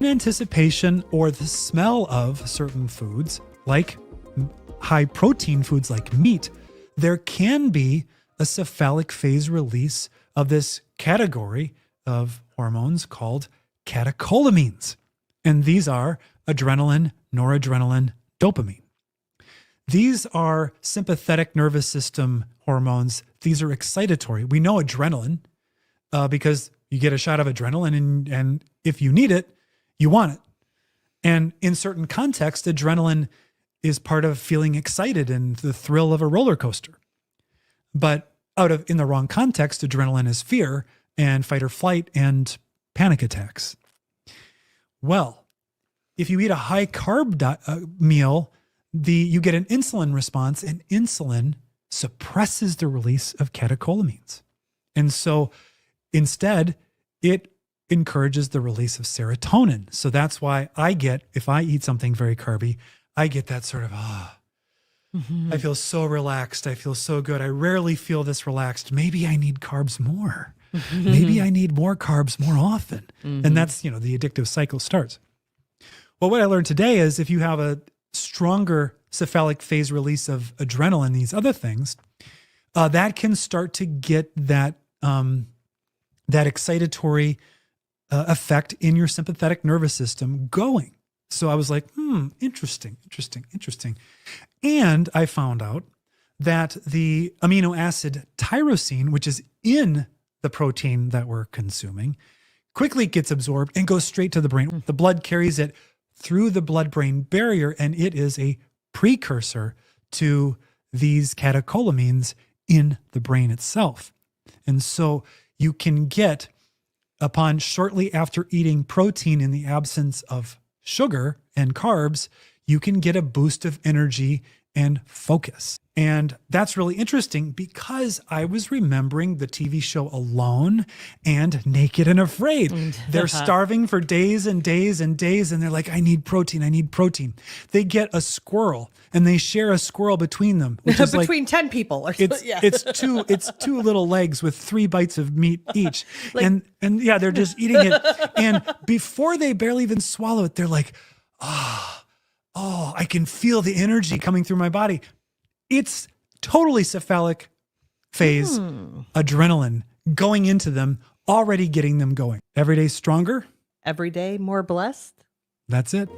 anticipation or the smell of certain foods, like high protein foods like meat, there can be a cephalic phase release of this category of hormones called catecholamines. And these are adrenaline, noradrenaline, dopamine. These are sympathetic nervous system hormones. These are excitatory. We know adrenaline because you get a shot of adrenaline and if you need it, you want it. And in certain contexts, adrenaline is part of feeling excited and the thrill of a roller coaster. But in the wrong context, adrenaline is fear and fight or flight and panic attacks. Well, if you eat a high carb meal, you get an insulin response, and insulin suppresses the release of catecholamines. And so instead, it encourages the release of serotonin. So that's why if I eat something very carby, I get that sort of, I feel so relaxed. I feel so good. I rarely feel this relaxed. Maybe I need carbs more. Maybe I need more carbs more often. And that's, the addictive cycle starts. Well, what I learned today is if you have a stronger cephalic phase release of adrenaline, these other things, that can start to get that excitatory effect in your sympathetic nervous system going. So I was like, interesting. And I found out that the amino acid tyrosine, which is in the protein that we're consuming, quickly gets absorbed and goes straight to the brain. The blood carries it through the blood-brain barrier, and it is a precursor to these catecholamines in the brain itself. And so you can get, shortly after eating protein in the absence of sugar and carbs, you can get a boost of energy and focus. And that's really interesting because I was remembering the TV show Alone and Naked and Afraid. They're starving for days and days and days, and they're like, I need protein. They get a squirrel and they share a squirrel between them. Which is between 10 people. It's two little legs with 3 bites of meat each. And they're just eating it. And before they barely even swallow it, they're like, I can feel the energy coming through my body. It's totally cephalic phase adrenaline going into them, already getting them going. Every day stronger. Every day more blessed. That's it.